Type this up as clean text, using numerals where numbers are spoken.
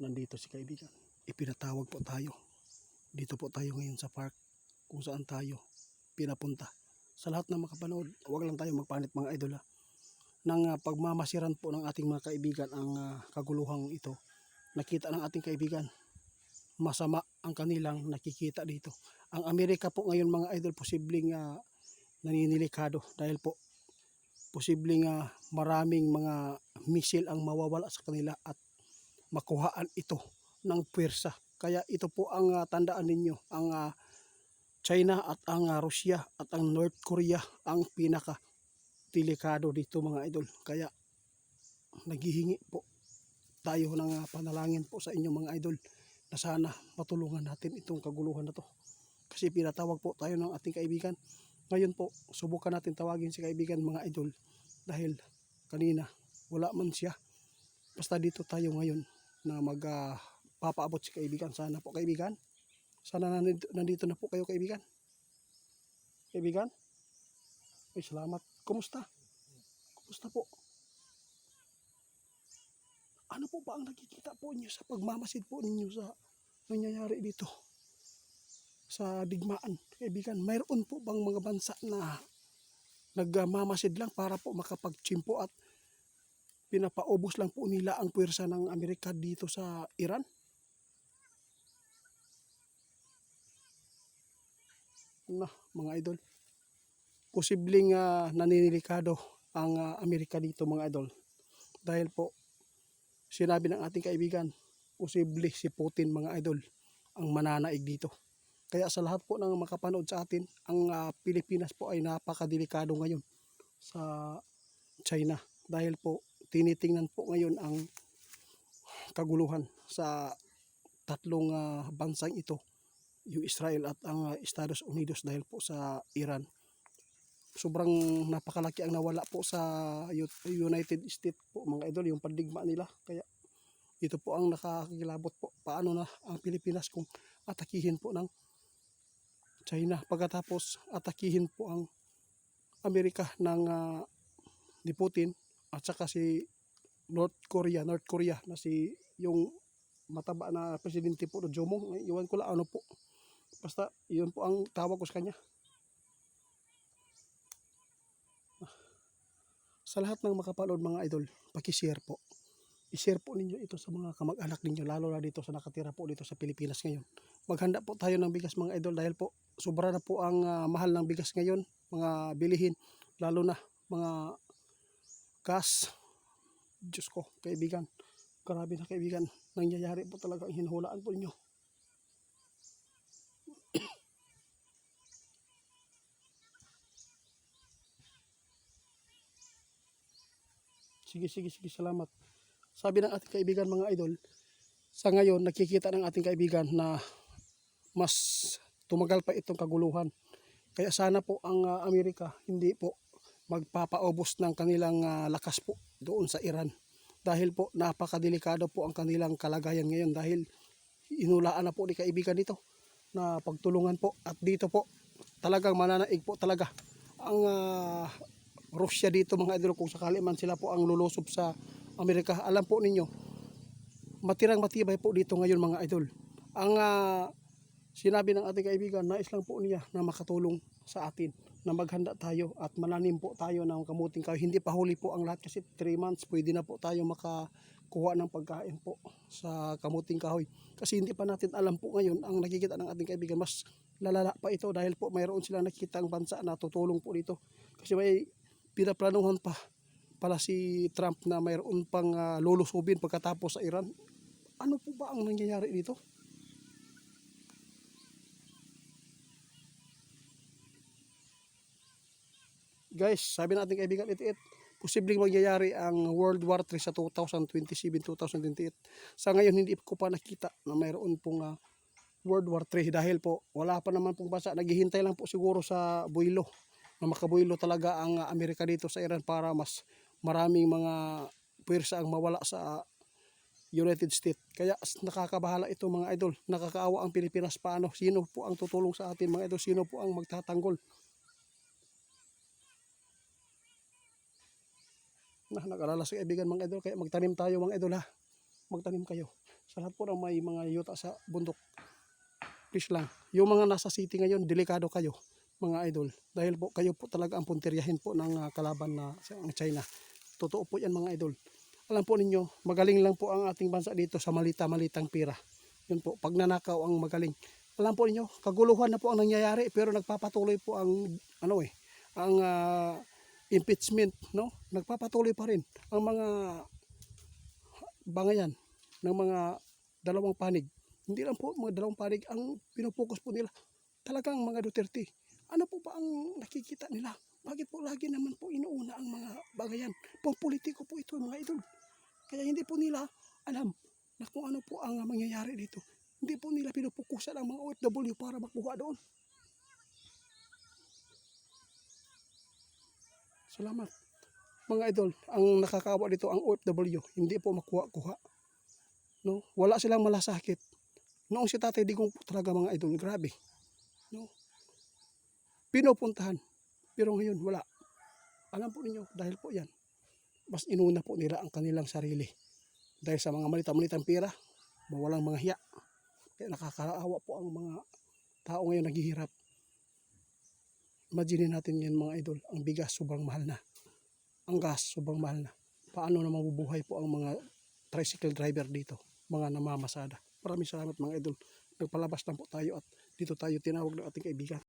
nandito si kaibigan. Ipinatawag po tayo. Dito po tayo ngayon sa park kung saan tayo pinapunta. Sa lahat ng makapanood, huwag lang tayo magpanit mga idol ha. Nang pagmamasiran po ng ating mga kaibigan ang kaguluhang ito, nakita ng ating kaibigan, masama ang kanilang nakikita dito. Ang Amerika po ngayon mga idol, posibleng naninilikado dahil po posibleng maraming mga misil ang mawawala sa kanila at makuhaan ito ng pwersa. Kaya ito po ang tandaan ninyo, ang China at ang Russia at ang North Korea ang pinaka delikado dito mga idol. Kaya naghihingi po tayo ng panalangin po sa inyo mga idol na sana matulungan natin itong kaguluhan na to. Kasi pinatawag po tayo ng ating kaibigan. Ngayon po, subukan natin tawagin si kaibigan mga idol dahil kanina wala man siya. Basta dito tayo ngayon na magpapaabot si kaibigan. Sana po kaibigan. Sana nandito na po kayo kaibigan. Kaibigan? Ay salamat. Kumusta? Kumusta po? Ano po ba ang nakikita po niyo sa pagmamasid po ninyo sa nangyayari dito? Sa digmaan, kaibigan, mayroon po bang mga bansa na nagmamasid lang para po makapagtsimpo at pinapaubos lang po nila ang pwersa ng Amerika dito sa Iran? Na, mga idol, posibleng naninilikado ang Amerika dito mga idol. Dahil po, sinabi ng ating kaibigan, posible si Putin mga idol ang mananaig dito. Kaya sa lahat po ng makapanood sa atin, ang Pilipinas po ay napakadelikado ngayon sa China. Dahil po tinitingnan po ngayon ang kaguluhan sa tatlong bansang ito, yung Israel at ang Estados Unidos dahil po sa Iran. Sobrang napakalaki ang nawala po sa United States po mga idol, yung paradigma nila. Kaya ito po ang nakakilabot po. Paano na ang Pilipinas kung atakihin po ng China, pagkatapos atakihin po ang Amerika ng ni Putin at saka si North Korea na si yung mataba na presidente po na Jomong, iwan ko lang ano po, basta yun po ang tawag ko sa kanya. Sa lahat ng makapanood mga idol, paki-share po. I-share po ninyo ito sa mga kamag-anak ninyo, lalo na dito sa nakatira po dito sa Pilipinas ngayon. Maghanda po tayo ng bigas mga idol dahil po sobra na po ang mahal ng bigas ngayon, mga bilihin, lalo na mga gas. Diyos ko, kaibigan, grabe na kaibigan, nangyayari po talaga ang hinuhulaan po ninyo. Sige, salamat. Sabi ng ating kaibigan mga idol, sa ngayon nakikita ng ating kaibigan na mas tumagal pa itong kaguluhan. Kaya sana po ang Amerika hindi po magpapaubos ng kanilang lakas po doon sa Iran. Dahil po napakadelikado po ang kanilang kalagayan ngayon dahil inulaan na po ni kaibigan dito na pagtulungan po. At dito po talagang mananaig po talaga ang Russia dito mga idol, kung sakali man sila po ang lulusob sa Amerika. Alam po ninyo, matirang matibay po dito ngayon mga idol. Ang sinabi ng ating kaibigan, nais lang po niya na makatulong sa atin, na maghanda tayo at mananim po tayo ng kamuting kahoy. Hindi pa huli po ang lahat kasi 3 months pwede na po tayo makakuha ng pagkain po sa kamuting kahoy. Kasi hindi pa natin alam po ngayon, ang nakikita ng ating kaibigan, mas lalala pa ito dahil po mayroon silang nakikita ang bansa na tutulong po dito. Kasi may pinaplanuhan pa pala si Trump na mayroon pang lulusubin pagkatapos sa Iran. Ano po ba ang nangyayari dito? Guys, sabi natin kaibigan, posibleng mangyayari ang World War III sa 2027-2028. Sa ngayon hindi ko pa nakita na mayroon pong World War III dahil po wala pa naman pong bansa. Naghihintay lang po siguro sa buwilo, na makabuylo talaga ang Amerika dito sa Iran para mas maraming mga pwersa ang mawala sa United States. Kaya nakakabahala ito mga idol, nakakaawa ang Pilipinas. Paano? Sino po ang tutulong sa atin mga idol? Sino po ang magtatanggol? Nag-alala sa kaibigan mga idol, kaya magtanim tayo mga idol ha. Magtanim kayo. Sa lahat po ng may mga yuta sa bundok, please lang. Yung mga nasa city ngayon, delikado kayo mga idol. Dahil po kayo po talaga ang puntiryahin po ng kalaban na ang China. Totoo po yan mga idol. Alam po ninyo, magaling lang po ang ating bansa dito sa malita-malitang pira. Yun po, pag nanakaw ang magaling. Alam po ninyo, kaguluhan na po ang nangyayari pero nagpapatuloy po ang ang impeachment, no? Nagpapatuloy pa rin ang mga bangayan ng mga dalawang panig. Hindi lang po mga dalawang panig ang pinupokus po nila. Talagang mga Duterte. Ano po ba ang nakikita nila? Bakit po lagi naman po inuuna ang mga bangayan? Pampolitiko po ito mga idol. Kaya hindi po nila alam na kung ano po ang mangyayari dito. Hindi po nila pinupukusan ang mga OFW para makuha doon. Salamat. Mga idol, ang nakakaawa dito ang OFW, hindi po makuha-kuha. No? Wala silang malasakit. Noong si Tatay Digong po talaga mga idol, grabe. No? Pinupuntahan. Pero ngayon wala. Alam po ninyo, dahil po yan, mas inuna po nila ang kanilang sarili. Dahil sa mga malita-malitang pera, mawalang mga hiya. Kaya nakakaawa po ang mga tao ngayon naghihirap. Imagine natin yan mga idol, ang bigas sobrang mahal na. Ang gas sobrang mahal na. Paano na mabubuhay po ang mga tricycle driver dito, mga namamasada. Maraming salamat mga idol. Nagpalabas lang po tayo at dito tayo tinawag ng ating kaibigan.